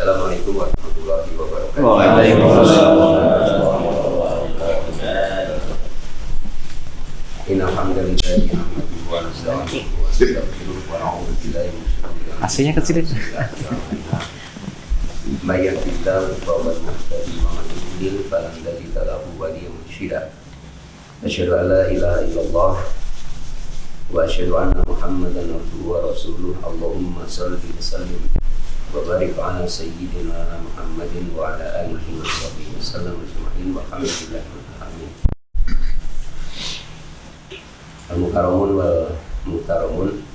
Assalamualaikum warahmatullahi wabarakatuh. Waalaikumsalam warahmatullahi wabarakatuh. Innal hamdalillah nahmaduhu wa nasta'inuhu wa nastaghfiruh wa na'udzu billahi min shururi AC-nya kecil itu. may yahdihillahu fahuwal muhtadi wa man yudlil falan tajida lahu waliyyan mursyida. Asyhadu an la ilaha illallah wa asyhadu anna Muhammadan abduhu wa rasuluh. Allahumma shalli wa sallim wa barik ala sayyidina Muhammadin wa ala alihi wa sahbihi wasallam ajma'in walhamdulillahi rabbil alamin. Al-Mukarramun wal Mukarramun,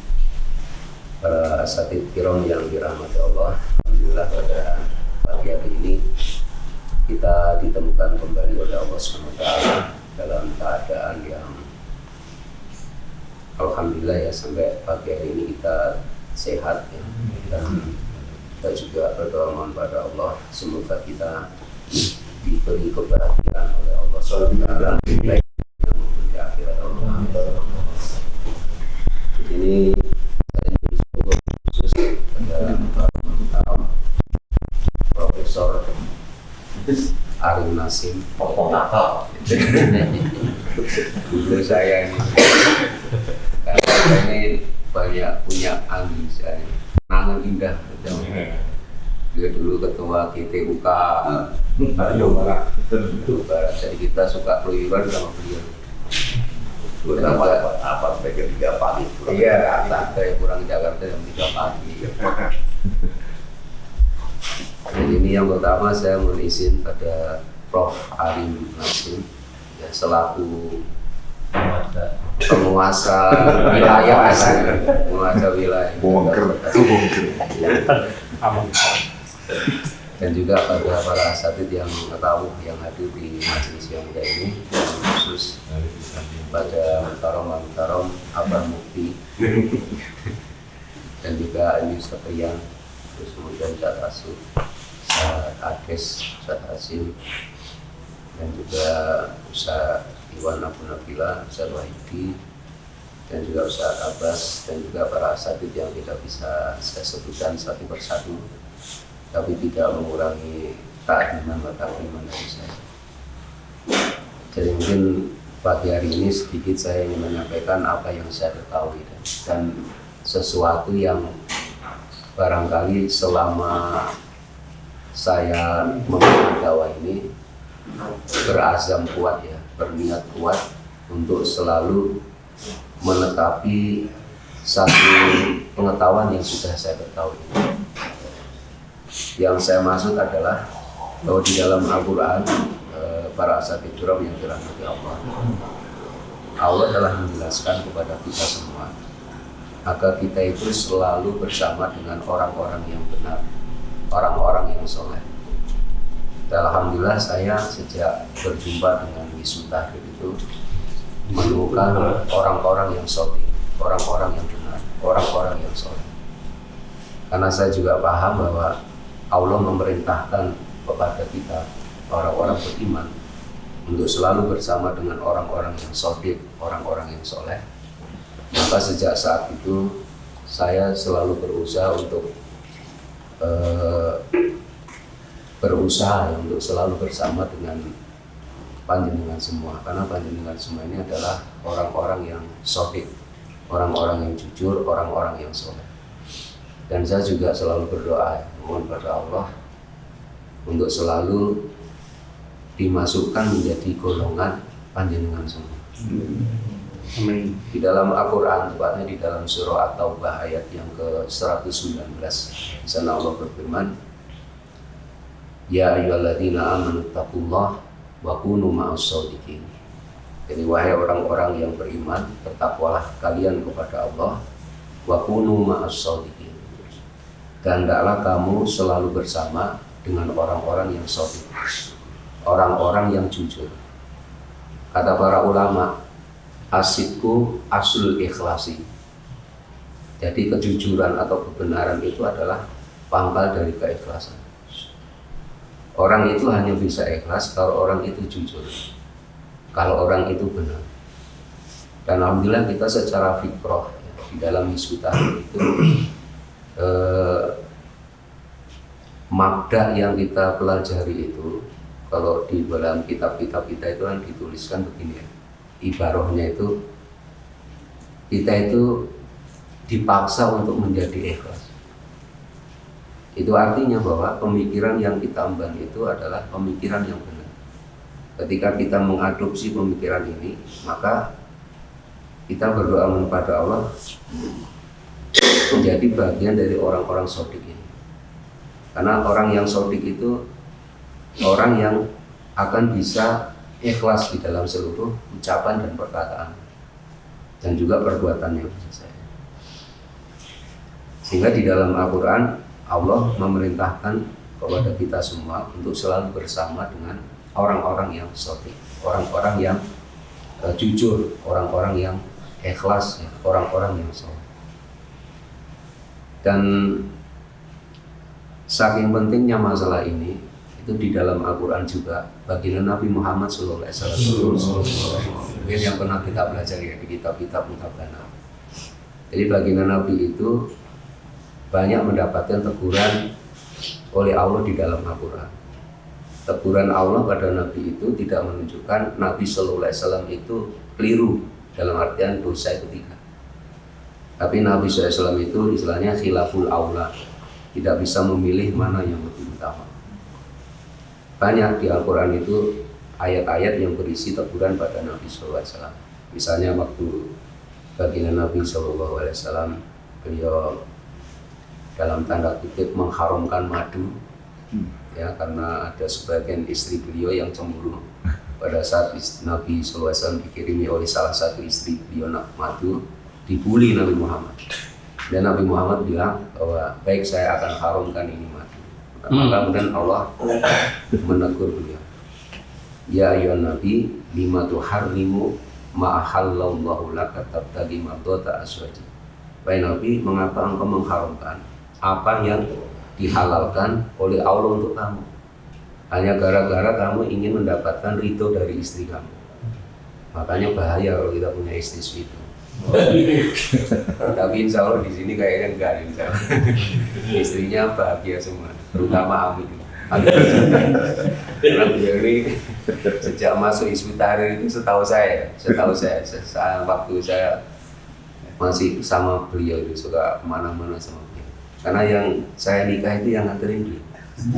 para asatidz kiram yang dirahmati Allah. Alhamdulillah pada pagi hari ini kita ditemukan kembali oleh Allah SWT dalam keadaan yang alhamdulillah ya, sampai pagi hari ini kita sehat ya. Dan kita juga berdoa mohon pada Allah semoga kita diberi kebahagiaan oleh Allah SWT baik maupun di akhirat Allah. Ini saya mencoba khusus pada Profesor Arif Nasim. Dulu saya ini, karena saya ini banyak punya angin, saya kenangan indah. Dia dulu ketua GTUK Jawa Barat, jadi kita suka keluyuran sama beliau. Apa sampai 3 pagi? Iya, saya pulang Jakarta jam 3 pagi. Jadi ini yang pertama saya mohon izin pada Prof. Arif Nasim ya, selaku penguasa wilayah, penguasa wilayah. Dan juga pada para asatidz yang tahu yang hadir di majelis yang mulia ini, yang khusus pada Mukarram Abah Mufti dan juga Ini Satrian, terus kemudian Ustaz Asyid, Ustaz Ades, Ustaz Hasim, dan juga Ustaz Iwan Abu Nabila, Ustaz Wahidi, dan juga Ustaz Abbas, dan juga para asatidz yang tidak bisa saya sebutkan satu persatu, tapi tidak mengurangi takdiman wa takriman dari saya. Jadi mungkin pagi hari ini sedikit saya ingin menyampaikan apa yang saya ketahui dan sesuatu yang barangkali selama saya membuat dakwah ini berazam kuat ya, berniat kuat untuk selalu menetapi satu pengetahuan yang sudah saya ketahui. Yang saya maksud adalah bahwa di dalam Al-Quran, para asatidz kiram yang dirahmati Allah, Allah telah menjelaskan kepada kita semua agar kita itu selalu bersama dengan orang-orang yang benar, orang-orang yang soleh. Dan alhamdulillah saya sejak berjumpa dengan Hizbut Tahrir itu menemukan orang-orang yang soleh, orang-orang yang benar, orang-orang yang soleh. Karena saya juga paham bahwa Allah memerintahkan kepada kita orang-orang beriman untuk selalu bersama dengan orang-orang yang shodiq, orang-orang yang soleh. Maka sejak saat itu saya selalu berusaha untuk untuk selalu bersama dengan panjenengan semua, karena panjenengan semua ini adalah orang-orang yang shodiq, orang-orang yang jujur, orang-orang yang soleh. Dan saya juga selalu berdoa mohon pada Allah untuk selalu dimasukkan menjadi golongan panjenengan semua. Amin. Di dalam Al-Quran, tepatnya di dalam surah At-Taubah ayat yang ke-119, di sana Allah berfirman, Ya ayyuhalladzina amanu taqullah wa kunu ma'as shodiqin. Jadi wahai orang-orang yang beriman, bertakwalah kalian kepada Allah, wa kunu ma'as shodiqin, dan hendaklah kamu selalu bersama dengan orang-orang yang shodiq, orang-orang yang jujur. Kata para ulama, asidku aslul ikhlasi. Jadi kejujuran atau kebenaran itu adalah pangkal dari keikhlasan. Orang itu hanya bisa ikhlas kalau orang itu jujur, kalau orang itu benar. Dan alhamdulillah kita secara fikrah di dalam Hizbut Tahrir itu mabda yang kita pelajari itu, kalau di dalam kitab-kitab kita itu kan dituliskan begini ya, ibarahnya itu kita itu dipaksa untuk menjadi ikhlas. Itu artinya bahwa pemikiran yang kita emban itu adalah pemikiran yang benar. Ketika kita mengadopsi pemikiran ini, maka kita berdoa kepada Allah menjadi bagian dari orang-orang shodiq ini. Karena orang yang shodiq itu orang yang akan bisa ikhlas di dalam seluruh ucapan dan perkataan dan juga perbuatannya. Sehingga di dalam Al-Quran Allah memerintahkan kepada kita semua untuk selalu bersama dengan orang-orang yang shodiq, orang-orang yang jujur, orang-orang yang ikhlas, ya, orang-orang yang soleh. Dan saking pentingnya masalah ini, itu di dalam Al-Quran juga baginda Nabi Muhammad SAW, mungkin yang pernah kita belajar ya di kitab-kitab Mutabana. Jadi baginda Nabi itu banyak mendapatkan teguran oleh Allah di dalam Al-Quran. Teguran Allah pada Nabi itu tidak menunjukkan Nabi SAW itu keliru dalam artian dosa itu tidak. Tapi Nabi SAW itu istilahnya khilaful aula, tidak bisa memilih mana yang lebih utama. Banyak di Al-Quran itu ayat-ayat yang berisi teguran pada Nabi SAW. Misalnya waktu baginda Nabi SAW, beliau dalam tanda kutip mengharamkan madu, ya, karena ada sebagian istri beliau yang cemburu pada saat Nabi SAW dikirimi oleh salah satu istri beliau madu, dibully Nabi Muhammad. Dan Nabi Muhammad bilang bahwa baik, saya akan haramkan ini madu. Maka kemudian Allah menegur beliau, ya ayyuhan nabi lima tuharrimu ma ahallallahu laka tabtagi mardata azwaji. Wahai Nabi, mengapa engkau mengharamkan apa yang dihalalkan oleh Allah untuk kamu hanya gara-gara kamu ingin mendapatkan ridho dari istri kamu? Makanya bahaya kalau kita punya istri seperti itu. Tapi insya Allah di sini kayaknya enggak, insya Allah. Istrinya bahagia semua, terutama Amin. Karena beliau ini sejak masuk Hizbut Tahrir itu setahu saya waktu saya masih sama beliau itu suka kemana-mana sama beliau. Karena yang saya nikah itu yang nganterin beliau.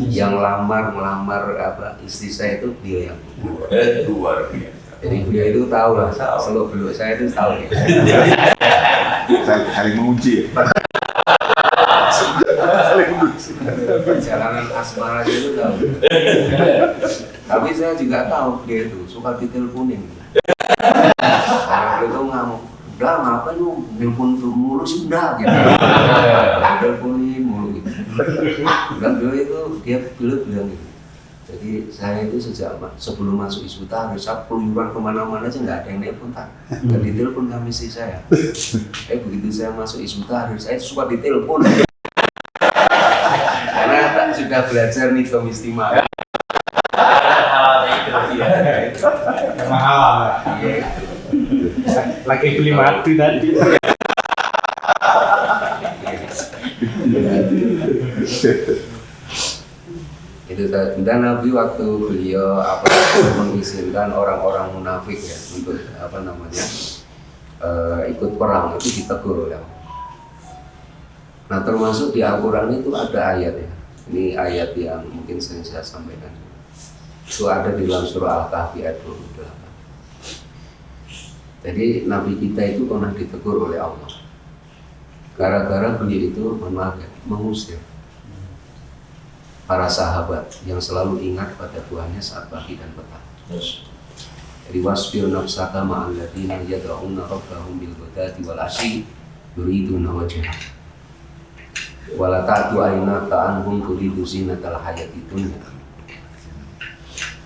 Yang melamar istri saya itu beliau yang Luar biasa. jadi beliau itu tahu lah, seluk beluk saya itu tahu ya. Saling menguji. Perjalanan asmara itu tahu. Tapi saya juga tahu dia itu suka diteleponin. Karena beliau itu ngamuk, udah ngapain lu nelpon mulu sih, udah gitu. Teleponin mulu gitu. Dan beliau itu beliau bilang gitu. Jadi saya itu sejak sebelum masuk Hizbut Tahrir, saya keluyuran kemana-mana aja nggak ada yang nelpon, nggak ditelepon kami istri saya. Begitu saya masuk Hizbut Tahrir, saya suka ditelepon. Karena sudah belajar nih istimewa. Mahal. Lagi beli madu tadi. Itu dan Nabi waktu beliau mengizinkan orang-orang munafik ya untuk ikut perang itu ditegur ya. Nah termasuk di Al-Quran itu ada ayat ya. Ini ayat yang mungkin sering saya sampaikan. Itu ada di dalam surah Al-Kahfi ayat 28. Jadi Nabi kita itu pernah ditegur oleh Allah. Gara-gara beliau itu mengusir para sahabat yang selalu ingat pada Tuhannya saat pagi dan petang. Jadi wasbir nafsaka ma'al ladzina yad'una rabbahum bil ghadati wal 'ashyi yuriduna wajhah. Wala ta'du aynaka anhum turidu zinatal hayatid dunya.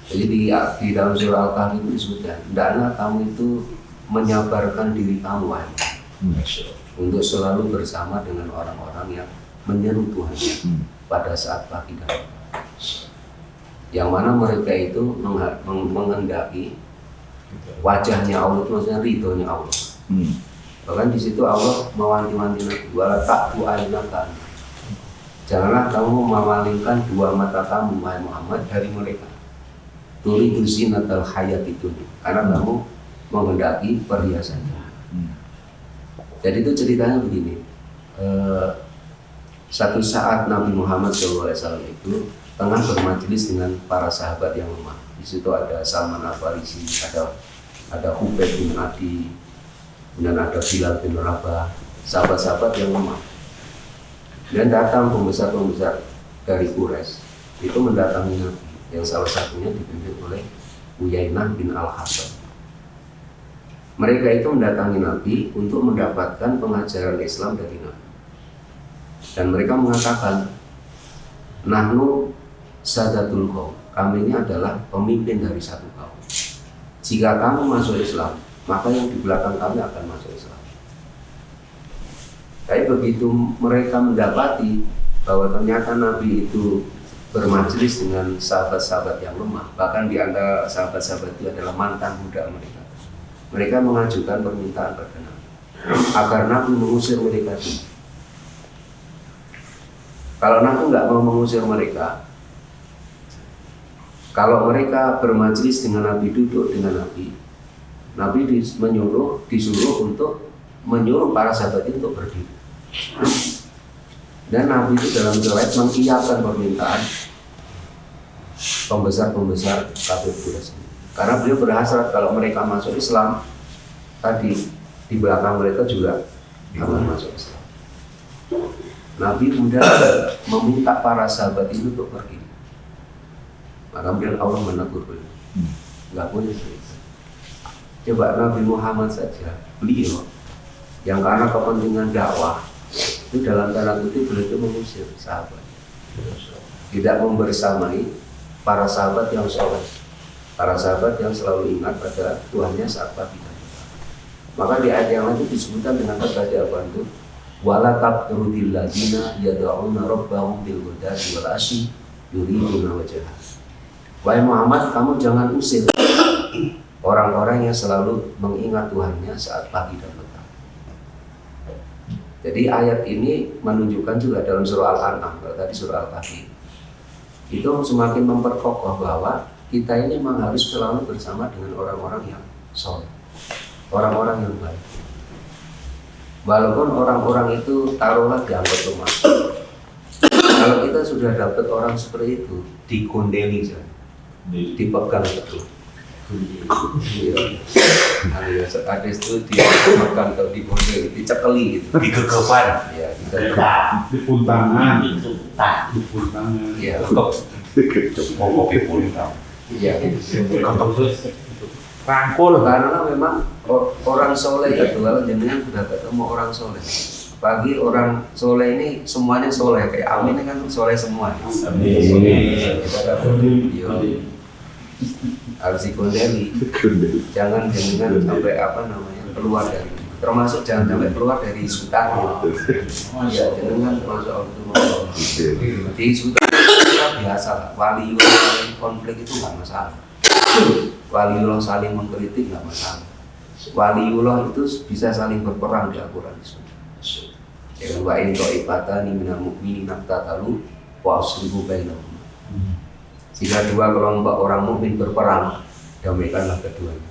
Jadi di dalam surah Al-Kahfi itu disebutkan, hendaklah kamu itu menyabarkan diri kamu untuk selalu bersama dengan orang-orang yang menyeru Tuhannya pada saat pagi dan petang. Yang mana mereka itu menghendaki wajahnya Allah, itu maksudnya ridhonya Allah. Bahkan di situ Allah mewanti-wanti Nabi, wala ta'du aynaka. janganlah kamu memalingkan dua mata kamu wahai Muhammad dari mereka. Turidu zinatal hayati dunya, karena kamu menghendaki perhiasan. Jadi itu ceritanya begini. Satu saat Nabi Muhammad SAW itu tengah bermajelis dengan para sahabat yang lemah. Di situ ada Salman Al-Farisi, ada Hubayb bin Adi, dan ada Bilal bin Rabah, sahabat-sahabat yang lemah. Dan datang pembesar-pembesar dari Quraisy itu mendatangi Nabi, yang salah satunya dipimpin oleh Uyainah bin Al-Hasan. Mereka itu mendatangi Nabi untuk mendapatkan pengajaran Islam dari Nabi. Dan mereka mengatakan, nahnu sadatul qaum, kami ini adalah pemimpin dari satu kaum. Jika kamu masuk Islam, maka yang di belakang kami akan masuk Islam. Tapi begitu mereka mendapati bahwa ternyata Nabi itu bermajelis dengan sahabat-sahabat yang lemah, bahkan di antara sahabat-sahabat itu adalah mantan budak mereka. Mereka mengajukan permintaan kepada Nabi agar Nabi mengusir mereka dulu. Kalau Nabi nggak mau mengusir mereka, kalau mereka bermajelis dengan Nabi, duduk dengan Nabi, Nabi disuruh untuk menyuruh para sahabat itu untuk berdiri. Dan Nabi itu dalam riwayat mengiyakan permintaan pembesar-pembesar kafir Quraisy. Karena beliau berhasrat kalau mereka masuk Islam, tadi di belakang mereka juga akan masuk Islam. Nabi kemudian meminta para sahabat itu untuk pergi. Maka kemudian Allah menegur beliau, nggak boleh cerita. Coba Nabi Muhammad saja, beliau yang karena kepentingan dakwah itu dalam tanda kutip beliau itu mengusir sahabat, tidak membersamai para sahabat yang soleh, para sahabat yang selalu ingat pada Tuhannya saat pagi dan petang. Maka di ayat yang lain disebutkan dengan kata apa itu? Wala taqrudil ladina yad'una rabbahum bil ghadati wal asyi yuriduna wajhah. Wahai Muhammad, kamu jangan usir orang-orang yang selalu mengingat Tuhannya saat pagi dan petang. Jadi ayat ini menunjukkan juga dalam surah Al-An'am, kalau tadi surah Al-Kahfi, itu semakin memperkokoh bahwa kita ini memang harus selalu bersama dengan orang-orang yang soleh, orang-orang yang baik. Walaupun orang-orang itu taruhlah dianggap lemah. Kalau kita sudah dapat orang seperti itu, dikondeli saja, dipegang betul. Iya, hadis itu dipegang atau dikondeli, dicekeli gitu. Digegepan. Ya, Dipuntangan. Iya. Kopi puntang. Iya. Rangkul. Karena memang orang soleh itu kalau jenengan sudah ketemu orang soleh, bagi orang soleh ini semuanya soleh, kayak Amin ini kan soleh semua. Harus dikondeli. Jangan jenengan sampai keluar dari, termasuk jangan sampai keluar dari sultan. Ya jenengan masuk di sultan biasa, waliullah konflik itu nggak masalah. Waliullah saling mengkritik nggak masalah. Waliullah itu bisa saling berperang di Al-Quran. Ya, wa in ta'ifatani minal mu'minina iqtatalu wa aslihu bainahum. Jika dua kelompok orang mukmin berperang, damaikanlah keduanya.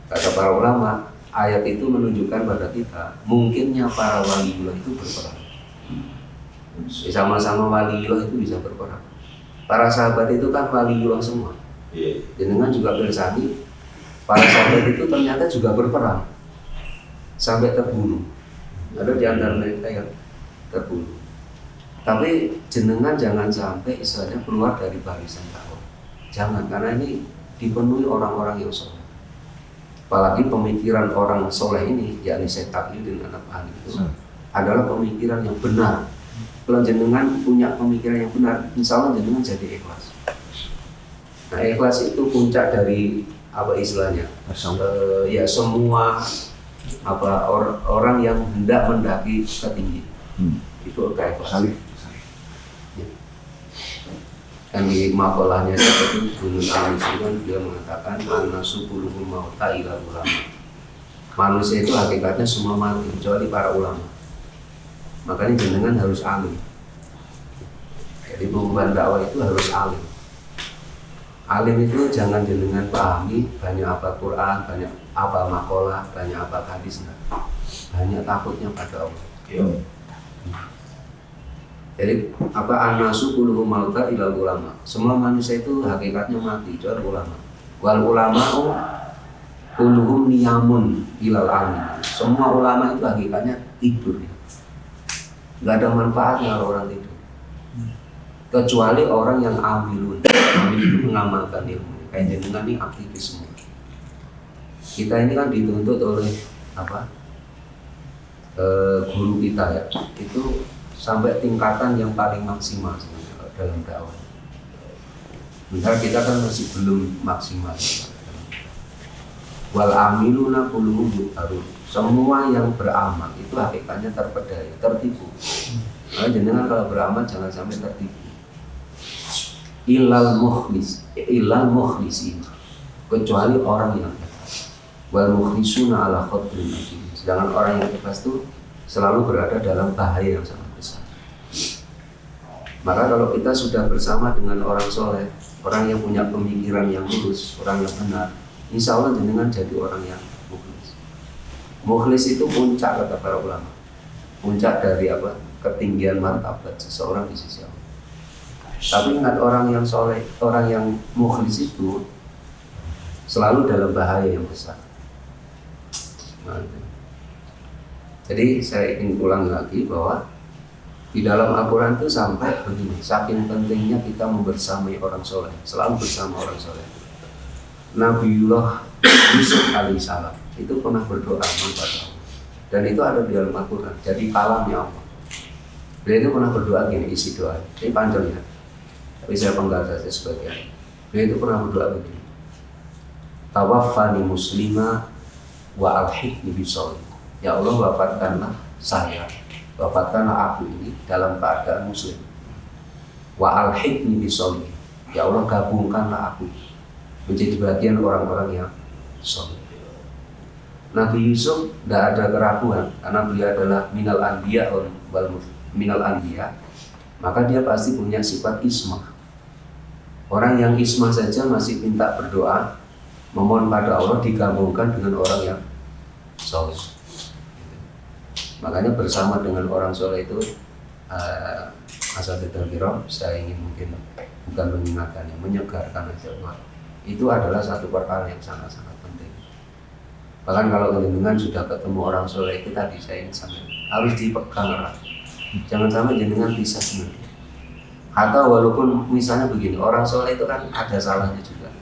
Kata para ulama, ayat itu menunjukkan pada kita mungkinnya para waliullah itu berperang. Sama-sama waliullah itu bisa berperang. Para sahabat itu kan waliullah semua. Jenengan juga bersani, para sahabat itu ternyata juga berperang sampai terbunuh. Ada di antara mereka yang terbunuh. Tapi jenengan jangan sampai istilahnya keluar dari barisan dakwah. Jangan, karena ini dipenuhi orang-orang yang soleh. Apalagi pemikiran orang soleh ini, yakni Syekh Taqiyuddin An-Nabhani itu adalah pemikiran yang benar. Kalau jenengan punya pemikiran yang benar, insya Allah jenengan jadi ikhlas. Nah, ikhlas itu puncak dari apa istilahnya? Ya semua orang yang hendak mendaki ketinggian. Itu keikhlasan. Ya. Dan di makolahnya seperti Gunung Al-Misri kan dia mengatakan an-nasu bulughul mauta ila ulama. Manusia itu hakikatnya semua mati kecuali para ulama. Makanya jenengan harus alim. Jadi pengumuman dakwah itu harus alim. Alim itu jangan jenengan pahami banyak apa Quran, banyak apa makalah, banyak apa hadis, enggak. Banyak takutnya pada Allah. Jadi apa anasu kulluhum mauta ilal ulama. Semua manusia itu hakikatnya mati, kecuali ulama. Wal ulama kulluhum niyamun ilal amin. Semua ulama itu hakikatnya tidur. Enggak ada manfaatnya kalau orang tidur. Kecuali orang yang amilun. Amil itu mengamalkan ilmu. Kayak jenengan ini aktivis semua. Kita ini kan dituntut oleh apa? Guru kita ya. Itu sampai tingkatan yang paling maksimal sebenarnya dalam dakwah. Bentar kita kan masih belum maksimal. Wal amiluna kulluhum yu'tarun. Semua yang beramal itu hakikatnya terpedaya, tertipu. Nah, jenengan kalau beramal jangan sampai tertipu. Ilal mukhlisin. Kecuali orang yang ikhlas. Wal mukhlisuna ala khadrin najim. Sedangkan orang yang ikhlas itu selalu berada dalam bahaya yang sangat besar. Maka kalau kita sudah bersama dengan orang soleh, orang yang punya pemikiran yang lurus, orang yang benar, insya Allah jenengan jadi orang yang mukhlis. Mukhlis itu puncak kata para ulama. Puncak dari apa? Ketinggian martabat seseorang di sisi Allah. Tapi ingat orang yang soleh, orang yang mukhlis itu selalu dalam bahaya yang besar. Jadi saya ingin ulang lagi bahwa di dalam Al-Quran itu sampai begini, saking pentingnya kita membersamai orang soleh, selalu bersama orang soleh. Nabiullah Yusuf alaihissalam itu pernah berdoa kepada Allah, dan itu ada di dalam Al-Quran. Jadi kalamnya Allah. Beliau itu pernah berdoa gini, isi doa. Ini panjang ya, tapi saya penggal saja sebagian. Beliau itu pernah berdoa begini. Tawaffani muslima wa alhiqni bisolihin. Ya Allah, wafatkanlah saya, wafatkanlah aku ini dalam keadaan muslim. Wa alhiqni bisolihin. Ya Allah, gabungkanlah aku menjadi bagian orang-orang yang soleh. Nabi Yusuf tidak ada keraguan karena beliau adalah minal anbiya wal minal anbiya, maka dia pasti punya sifat ismah. Orang yang ismah saja masih minta berdoa, memohon pada Allah digabungkan dengan orang yang soleh. Makanya bersama dengan orang soleh itu asal diterkira, saya ingin mungkin bukan mengingatkannya, menyegarkan aja. Itu adalah satu perkara yang sangat-sangat penting. Bahkan kalau jenengan sudah ketemu orang soleh itu tadi saya ingin sampaikan, harus dipegang erat. Jangan sampai jenengan pisah sendiri. Atau walaupun misalnya begini, orang soleh itu kan ada salahnya juga.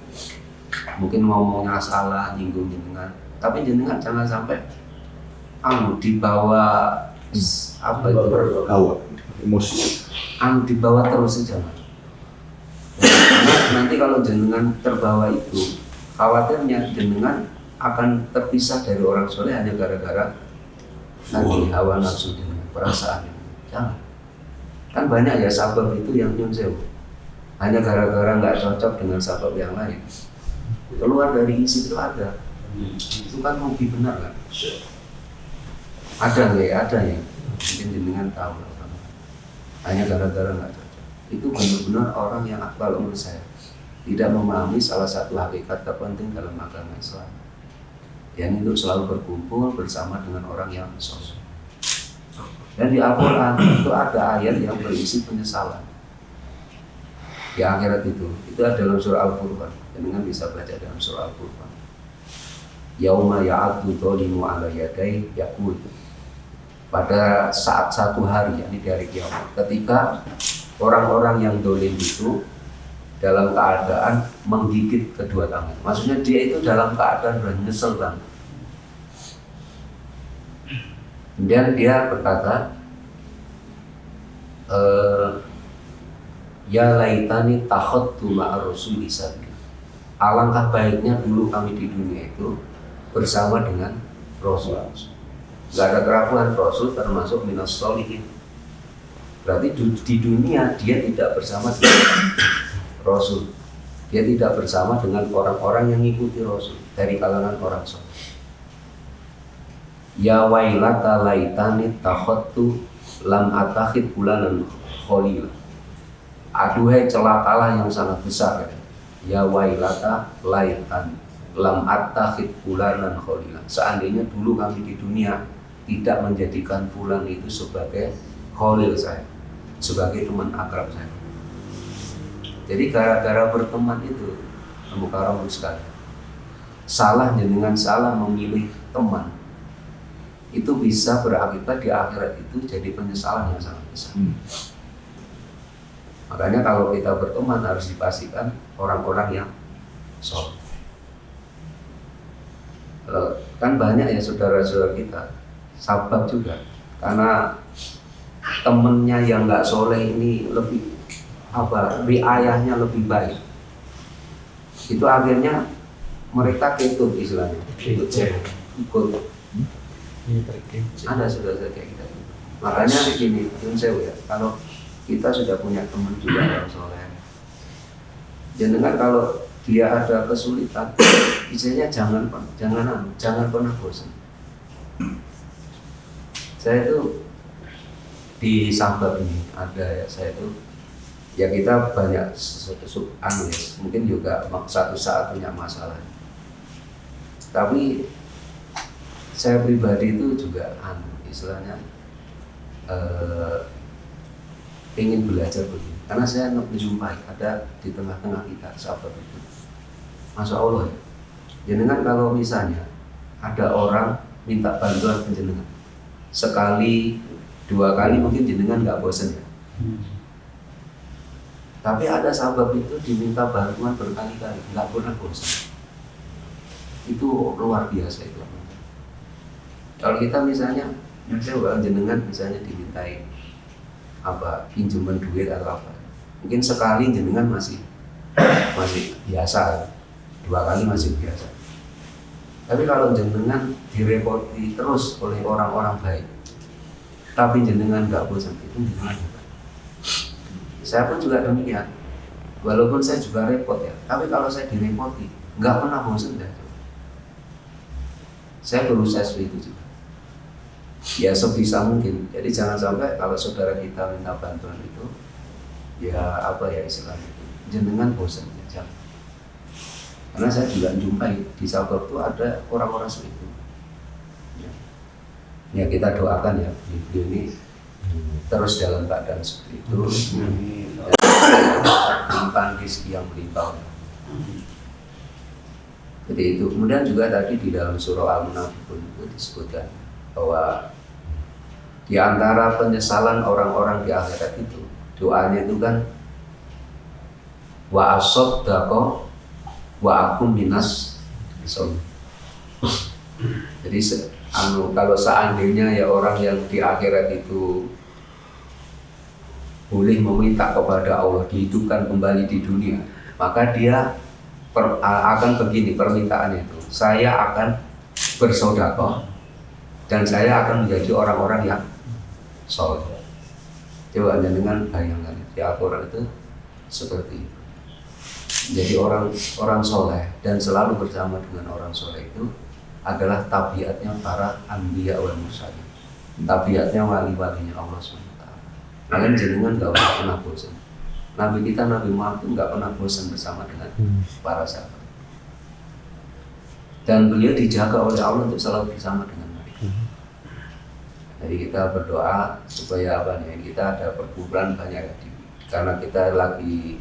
Mungkin ngomongnya salah, nyinggung jenengan, tapi jenengan jangan sampai dibawa apa itu? Hawa, emosi. Dibawa terus saja. Karena nanti kalau jenengan terbawa itu, khawatirnya jenengan akan terpisah dari orang soleh hanya gara-gara tadi hawa nafsu jenengan, perasaan. Jangan. Kan banyak ya sabab itu yang nyun sewu. Hanya gara-gara nggak cocok dengan sabab yang lain. Keluar dari isi itu ada. Itu kan mungkin benar kan? Ada nggak ya? Ada ya. Mungkin jenengan tahu. Hanya gara-gara nggak cocok. Itu benar-benar orang yang kalau menurut saya tidak memahami salah satu hakikat terpenting dalam agama Islam. Yang itu selalu berkumpul bersama dengan orang yang soleh. Dan di Al-Quran itu ada ayat yang berisi penyesalan. Di akhirat itu ada dalam surah Al-Furqan. Dengan bisa baca dalam surah Al-Furqan. Yauma ya'addu dhalimu 'ala yadayhi yaqul. Pada saat satu hari, yakni di hari kiamat, ketika orang-orang yang dolim itu dalam keadaan menggigit kedua tangan. Maksudnya dia itu dalam keadaan nyesel banget. Kemudian dia berkata, ya laitani takhadtu ma'a rasuli sabila. Alangkah baiknya dulu kami di dunia itu bersama dengan Rasul. Gak ada keraguan, Rasul termasuk minas sholihin. Berarti di dunia dia tidak bersama dengan Rasul. Dia tidak bersama dengan orang-orang yang mengikuti Rasul dari kalangan orang soleh. Ya wailata laitani takhadtu lam atakhid fulanan khalila. aduhai celakalah yang sangat besar. Ya wailata laitan lam attakhid fulanan khalila. Seandainya dulu kami di dunia tidak menjadikan fulan itu sebagai khalil saya, sebagai teman akrab saya. Jadi gara-gara berteman itu, Mukarramun sekali. Salah dengan salah memilih teman itu bisa berakibat di akhirat itu jadi penyesalan yang sangat besar. Makanya kalau kita berteman harus dipastikan orang-orang yang soleh. Kan banyak ya saudara-saudara kita sahabat juga, karena temennya yang nggak soleh ini lebih riayahnya lebih baik, itu akhirnya mereka ketut istilahnya, ikut. Ada saudara kayak kita. Makanya begini, ya, kalau kita sudah punya teman juga yang soleh, jangan kalau dia ada kesulitan, istilahnya jangan pernah bosan. Saya itu di Sabah ini ada ya, saya itu ya kita banyak mungkin juga satu saat punya masalah. Tapi saya pribadi itu juga istilahnya ingin belajar begini, karena saya menjumpai ada di tengah-tengah kita sahabat itu, Masya Allah ya, jenengan kalau misalnya ada orang minta bantuan jenengan sekali, dua kali mungkin jenengan nggak bosan ya, tapi ada sahabat itu diminta bantuan berkali-kali nggak pernah bosan. Itu luar biasa itu. Kalau kita misalnya jenengan misalnya dimintai pinjaman duit atau apa, mungkin sekali jenengan masih biasa, dua kali masih biasa. Tapi kalau jenengan direpoti terus oleh orang-orang baik, tapi jenengan nggak bosan, itu jenengan hebat. Saya pun juga demikian, walaupun saya juga repot ya, tapi kalau saya direpoti nggak pernah bosan dah. Saya berusaha seperti itu juga. Ya sebisa mungkin. Jadi jangan sampai kalau saudara kita minta bantuan itu, ya istilahnya itu, jenengan bosan ya, jangan. Karena saya juga jumpai di Sabah itu ada orang-orang seperti itu. Ya kita doakan ya beliau ini terus dalam keadaan seperti itu, limpahan rezeki yang melimpah. Jadi itu. Kemudian juga tadi di dalam surah Al-Munafiqun itu disebutkan bahwa di antara penyesalan orang-orang di akhirat itu, doanya itu kan wa asaddaqa wa akum minas sholihin. Jadi kalau seandainya ya orang yang di akhirat itu boleh meminta kepada Allah dihidupkan kembali di dunia, maka dia akan begini permintaannya itu, saya akan bersedekah dan saya akan menjadi orang-orang yang soleh. Coba dengan bayangkan di Al-Quran itu seperti itu. Jadi orang soleh dan selalu bersama dengan orang soleh itu adalah tabiatnya para anbiya wal mursalin, tabiatnya wali-walinya Allah SWT. Kalian jenengan gak pernah bosan. Nabi kita Nabi Muhammad itu gak pernah bosan bersama dengan para sahabat. Dan beliau dijaga oleh Allah untuk selalu bersama dengan mereka. Jadi kita berdoa supaya kita ada perkumpulan banyak, karena kita lagi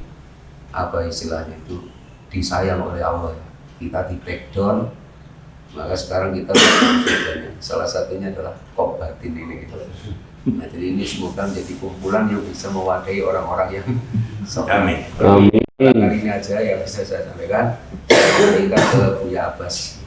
istilahnya itu disayang oleh Allah ya. Kita di backdown, maka sekarang kita salah satunya adalah kop batin ini gitu. Nah jadi ini semoga menjadi kumpulan yang bisa mewadahi orang-orang yang Amin. Amin. Ini aja yang bisa saya sampaikan. Kita ke Buya Abbas.